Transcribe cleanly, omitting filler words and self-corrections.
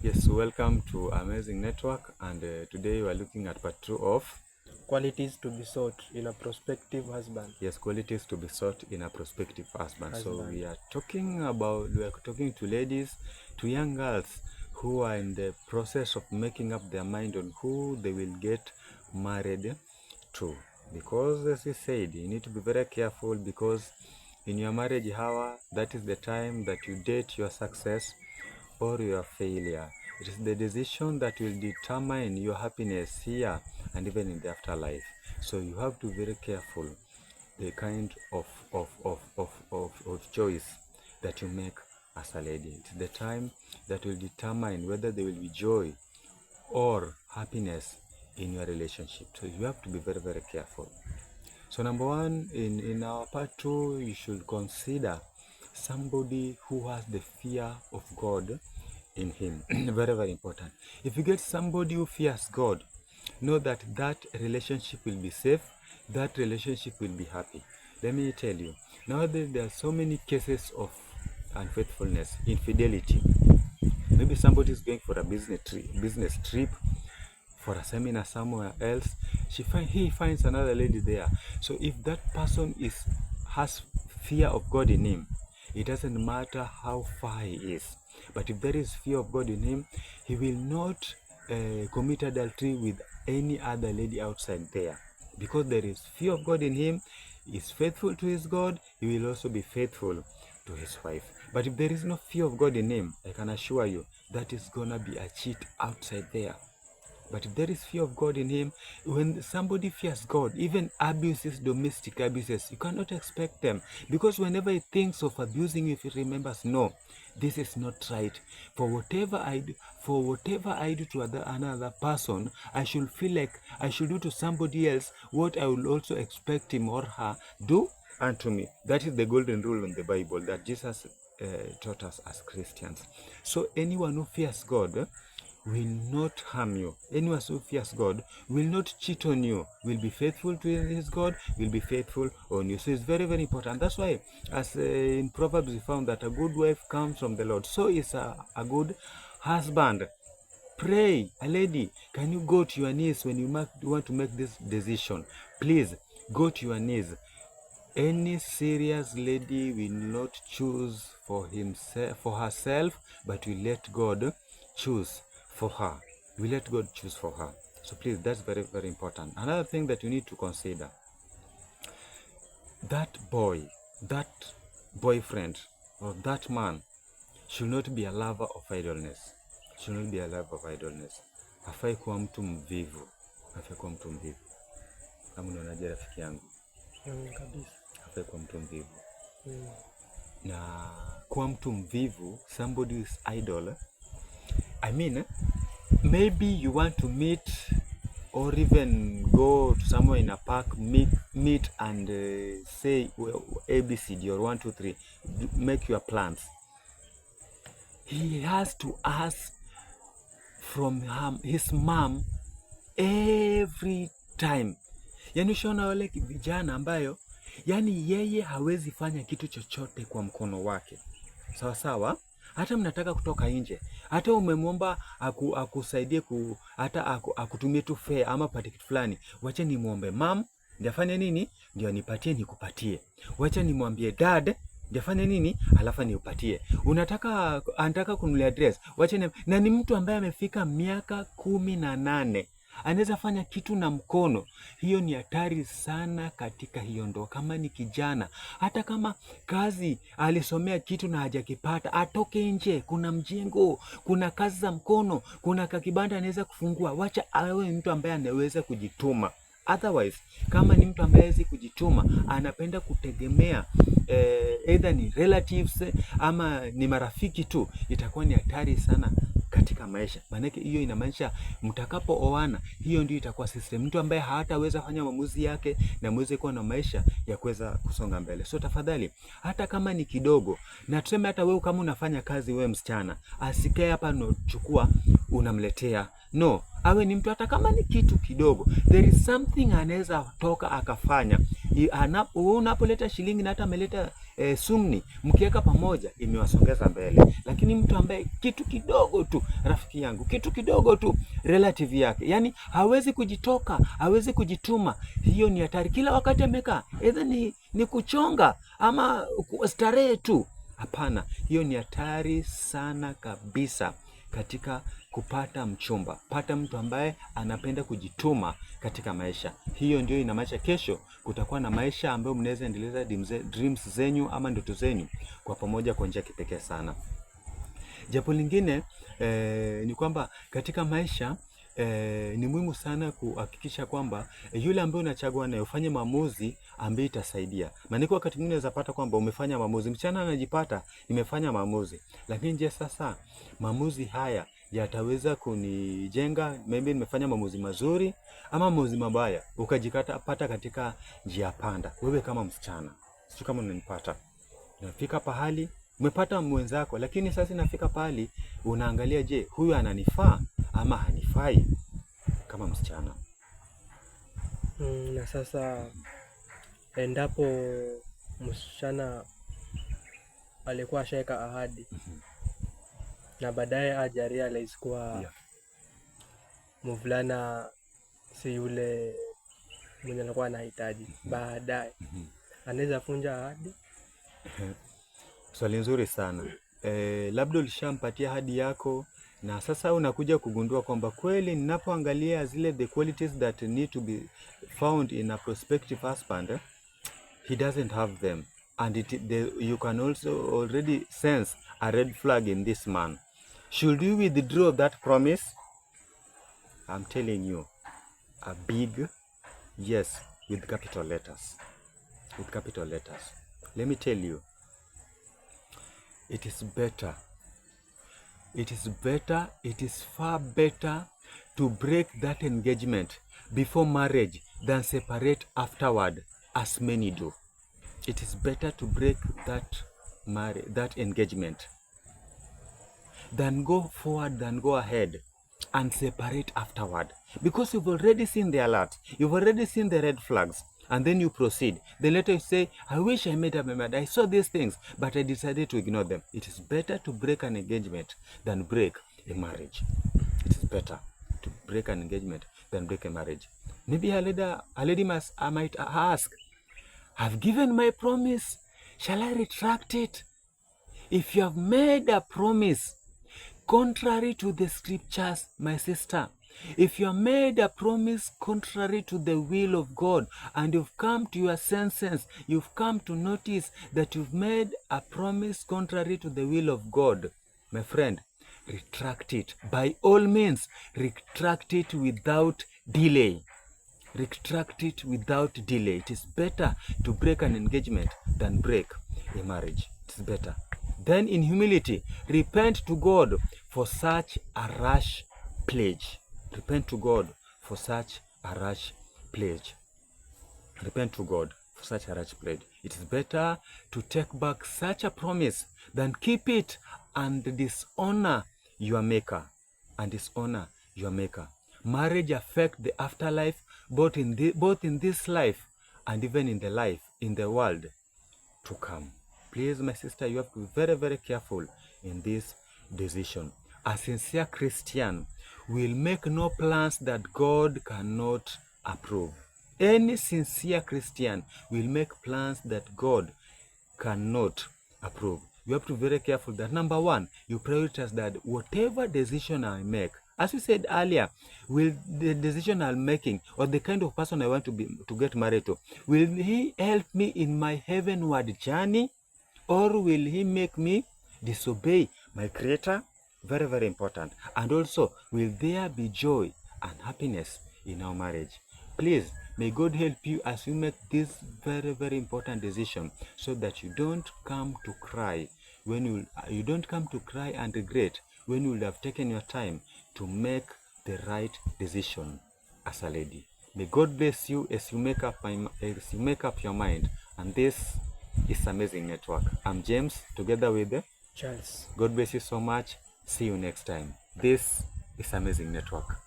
Yes, welcome to Amazing Network, and today we are looking at part 2 of qualities to be sought in a prospective husband. yes, qualities to be sought in a prospective husband. So we are talking to ladies, to young girls who are in the process of making up their mind on who they will get married to. Because as we said, you need to be very careful, because in your marriage hour, that is the time that you date your success or your failure. It is the decision that will determine your happiness here and even in the afterlife. So you have to be very careful the kind of choice that you make as a lady. It's the time that will determine whether there will be joy or happiness in your relationship. So you have to be very, very careful. So number one, in our part 2, you should consider somebody who has the fear of God in him. Very, very important. If you get somebody who fears God, know that that relationship will be safe, that relationship will be happy. Let me tell you, nowadays there are so many cases of unfaithfulness, infidelity. Maybe somebody is going for a business trip, for a seminar somewhere else. He finds another lady there. So if that person has fear of God in him, it doesn't matter how far he is. But if there is fear of God in him, he will not commit adultery with any other lady outside there. Because there is fear of God in him, he is faithful to his God, he will also be faithful to his wife. But if there is no fear of God in him, I can assure you that is gonna be a cheat outside there. But if there is fear of God in him, when somebody fears God, even domestic abuses, you cannot expect them. Because whenever he thinks of abusing you, if he remembers, no, this is not right. For whatever I do to another person, I should feel like I should do to somebody else what I will also expect him or her do unto me. That is the golden rule in the Bible that Jesus taught us as Christians. So anyone who fears God will not harm you. Anyone who fears God will not cheat on you, will be faithful to his God, will be faithful on you. So it's very, very important. That's why, as in Proverbs, we found that a good wife comes from the Lord. So is a good husband. Pray, a lady, can you go to your knees when you want to make this decision? Please go to your knees. Any serious lady will not choose for herself, but will let God choose for her. We let God choose for her. So please, that's very, very important. Another thing that you need to consider, that boyfriend, or that man should not be a lover of idleness. Should not be a lover of idleness. Hafai kuwa mtu mvivu. Hafai kuwa mtu mvivu. Kama unaonaje rafiki yangu? Kabisa. Hafai kuwa mtu mvivu. Na kuwa mtu mvivu, somebody who is idle, I mean, maybe you want to meet or even go to somewhere in a park, meet and say ABCD or 1, 2, 3, make your plans. He has to ask from his mom every time. Yani ushaona wale vijana ambayo yani yeye hawezi fanya kitu chochote kwa mkono wake. Sawa sawa? Hata mnataka kutoka nje, hata umemwomba akusaidie hata akutumie tu fare ama pati kitu fulani, wacha nimwombe mam ndio afanye nini, ndio nipatie nikupatie. Wacha nimwambie dad ndio afanye nini, alafu niupatie. Anataka kununulia address, wacha na ni mtu ambaye amefika miaka 18 anaweza fanya kitu na mkono. Hiyo ni hatari sana katika hiyo ndoa. Kama ni kijana, hata kama kazi alisomea kitu na hajakipata, atoke nje. Kuna mjengo, kuna kazi za mkono, kuna kakibanda anaweza kufungua. Wacha awe mtu ambaye anaweza kujituma. Otherwise, kama ni mtu ambaye hawezi kujituma, anapenda kutegemea either ni relatives ama ni marafiki tu, itakuwa ni hatari sana katika maisha. Maanake hiyo inamaanisha mtakapooana, hiyo ndio itakuwa system. Mtu ambaye hataweza fanya maamuzi yake na muweze kuwa na maisha ya kuweza kusonga mbele. So tafadhali, hata kama ni kidogo, na tuseme hata wewe kama unafanya kazi, wewe msichana, asikae hapa unachukua unamletea. No, awe ni mtu hata kama ni kitu kidogo. There is something anaweza toka akafanya unapoleta shilingi na hata ameleta sumni, mkiweka pamoja imewasongeza mbele. Lakini mtu ambaye kitu kidogo tu, rafiki yangu, kitu kidogo tu relative yake, yani hawezi kujitoka, hawezi kujituma, hiyo ni hatari. Kila wakati amekaa either ni kuchonga ama starehe tu. Hapana, hiyo ni hatari sana kabisa katika kupata mchumba. Pata mtu ambaye anapenda kujituma katika maisha. Hiyo ndio inamaanisha kesho kutakuwa na maisha ambayo mnaweza endeleza dreams zenyu ama ndoto zenyu kwa pamoja kwa njia kipekee sana. Jambo lingine ni kwamba katika maisha ni muhimu sana kuhakikisha kwamba yule ambaye unachagua naye ufanye maamuzi ambayo itasaidia. Maana wakati mwingine unaweza pata kwamba umefanya maamuzi, mchana anajipata nimefanya maamuzi, lakini je, sasa maamuzi haya yataweza kunijenga? Maybe nimefanya maamuzi mazuri ama maamuzi mabaya, ukajikata pata katika njia panda. Wewe kama msichana, sio kama unanipata, unafika pahali umepata mwenzako, lakini sasa inafika pahali unaangalia, je, huyu ananifaa ama hanifai kama msichana. Na sasa endapo msichana alikuwa ashaweka ahadi na baadaye hajarealize kuwa mvulana si yule mwenye alikuwa anahitaji, baadaye anaweza vunja ahadi? Swali nzuri sana. Labda ulishampatia ahadi yako na sasa unakuja kugundua kwamba kweli ninapoangalia zile the qualities that need to be found in a prospective husband, he doesn't have them, and you can also already sense a red flag in this man. Should you withdraw that promise? I'm telling you, a big yes with capital letters. With capital letters. Let me tell you, it is better, it is far better to break that engagement before marriage than separate afterward, as many do. It is better to break that engagement than go forward, than go ahead and separate afterward, because you've already seen the alert, you've already seen the red flags, and then you proceed. Then later you say, I wish I made up my mind, I saw these things, but I decided to ignore them. It is better to break an engagement than break a marriage. It is better to break an engagement than break a marriage. Maybe a lady might ask, I've given my promise, shall I retract it? If you have made a promise contrary to the scriptures, my sister, if you have made a promise contrary to the will of God, and you've come to your senses, you've come to notice that you've made a promise contrary to the will of God, my friend, retract it. By all means, retract it without delay. Retract it without delay. It is better to break an engagement than break a marriage. It is better. Then in humility, repent to God for such a rash pledge. Repent to God for such a rash pledge. Repent to God for such a rash pledge. It is better to take back such a promise than keep it and dishonor your maker. And dishonor your maker. Marriage affects the afterlife, both in this life and even in the world to come. Please, my sister, you have to be very, very careful in this decision. A sincere Christian will make no plans that God cannot approve. Any sincere Christian will make plans that God cannot approve. You have to be very careful that, number one, you prioritize that whatever decision I make, as we said earlier, will the decision I'm making or the kind of person I want to get married to, will he help me in my heavenward journey, or will he make me disobey my Creator? Very, very important. And also, will there be joy and happiness in our marriage? Please, may God help you as you make this very, very important decision, so that you don't come to cry when you don't come to cry and regret when you will have taken your time to make the right decision as a lady. May God bless you as you make up your mind. And this is Amazing Network. I'm James, together with Charles. God bless you so much. See you next time. This is Amazing Network.